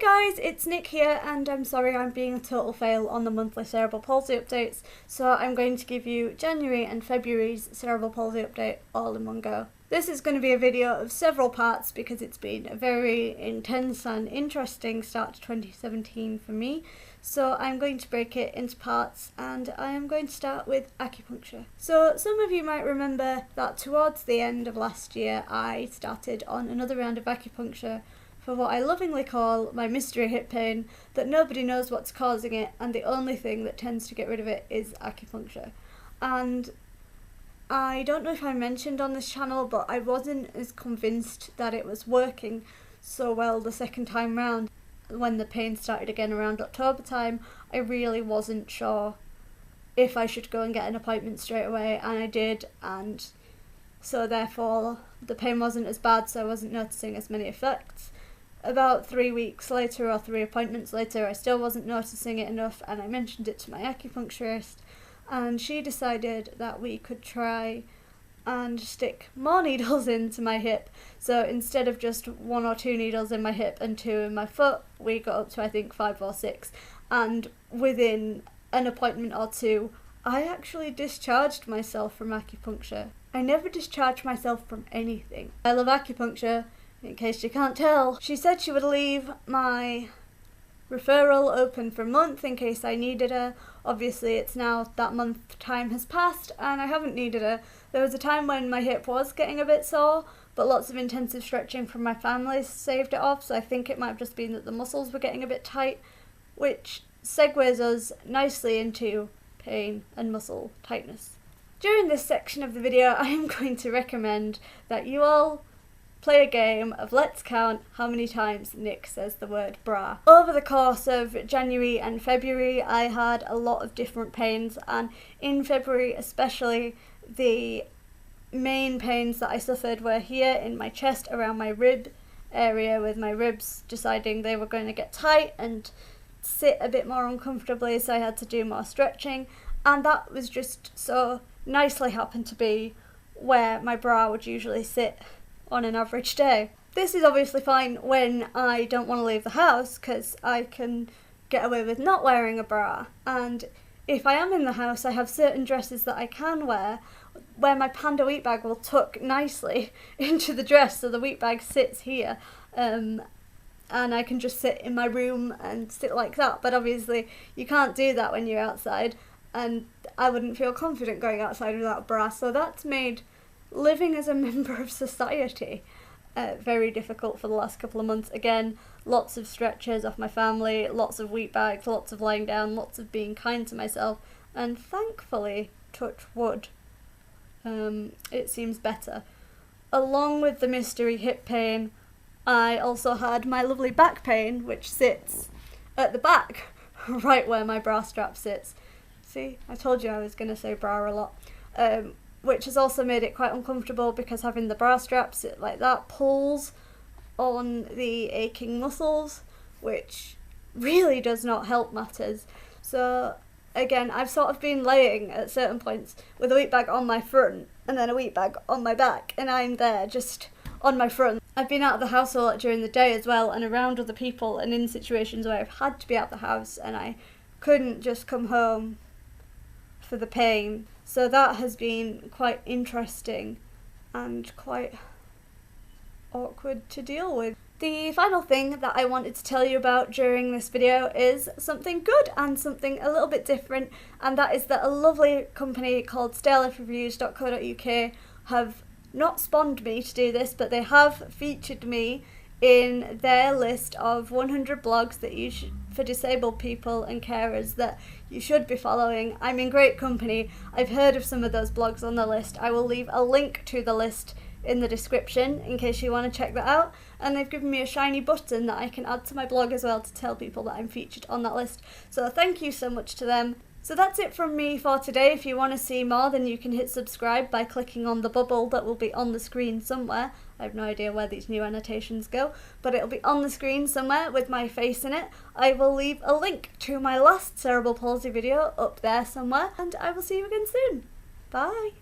guys, it's Nick here, and I'm sorry I'm being a total fail on the monthly Cerebral Palsy updates, so I'm going to give you January and February's Cerebral Palsy update all in one go. This is going to be a video of several parts because it's been a very intense and interesting start to 2017 for me, so I'm going to break it into parts, and I am going to start with acupuncture. So some of you might remember that towards the end of last year I started on another round of acupuncture for what I lovingly call my mystery hip pain that nobody knows what's causing it, and the only thing that tends to get rid of it is acupuncture. And I don't know if I mentioned on this channel, but I wasn't as convinced that it was working so well the second time round. When the pain started again around October time, I really wasn't sure if I should go and get an appointment straight away, and I did, and so therefore the pain wasn't as bad, so I wasn't noticing as many effects. About 3 weeks later, or 3 appointments later, I still wasn't noticing it enough, and I mentioned it to my acupuncturist, and she decided that we could try and stick more needles into my hip. So instead of just 1 or 2 needles in my hip and 2 in my foot, we got up to I think 5 or 6, and within an appointment or 2, I actually discharged myself from acupuncture. I never discharge myself from anything. I love acupuncture, in case you can't tell. She said she would leave my referral open for a month in case I needed her. Obviously it's now that month time has passed and I haven't needed her. There was a time when my hip was getting a bit sore, but lots of intensive stretching from my family saved it off, so I think it might have just been that the muscles were getting a bit tight, which segues us nicely into pain and muscle tightness. During this section of the video I am going to recommend that you all play a game of let's count how many times Nick says the word bra. Over the course of January and February I had a lot of different pains, and in February especially the main pains that I suffered were here in my chest around my rib area, with my ribs deciding they were going to get tight and sit a bit more uncomfortably, so I had to do more stretching, and that was just so nicely happened to be where my bra would usually sit on an average day. This is obviously fine when I don't want to leave the house because I can get away with not wearing a bra, and if I am in the house I have certain dresses that I can wear where my panda wheat bag will tuck nicely into the dress, so the wheat bag sits here and I can just sit in my room and sit like that, but obviously you can't do that when you're outside, and I wouldn't feel confident going outside without a bra, so that's made living as a member of society very difficult for the last couple of months. Again, lots of stretches off my family, lots of wheat bags, lots of lying down, lots of being kind to myself, and thankfully, touch wood, it seems better. Along with the mystery hip pain, I also had my lovely back pain, which sits at the back, right where my bra strap sits. See, I told you I was going to say bra a lot. Which has also made it quite uncomfortable because having the bra strap sit like that pulls on the aching muscles, which really does not help matters. So again, I've sort of been laying at certain points with a wheat bag on my front and then a wheat bag on my back, and I'm there just on my front. I've been out of the house a lot during the day as well, and around other people, and in situations where I've had to be out of the house and I couldn't just come home for the pain. So that has been quite interesting and quite awkward to deal with. The final thing that I wanted to tell you about during this video is something good and something a little bit different, and that is that a lovely company called stairlifereviews.co.uk have not spawned me to do this, but they have featured me in their list of 100 blogs that you should, for disabled people and carers, that you should be following. I'm in great company. I've heard of some of those blogs on the list. I will leave a link to the list in the description in case you want to check that out, and they've given me a shiny button that I can add to my blog as well to tell people that I'm featured on that list, so thank you so much to them. So that's it from me for today. If you want to see more, then you can hit subscribe by clicking on the bubble that will be on the screen somewhere. I have no idea where these new annotations go, but it'll be on the screen somewhere with my face in it. I will leave a link to my last Cerebral Palsy video up there somewhere, and I will see you again soon. Bye!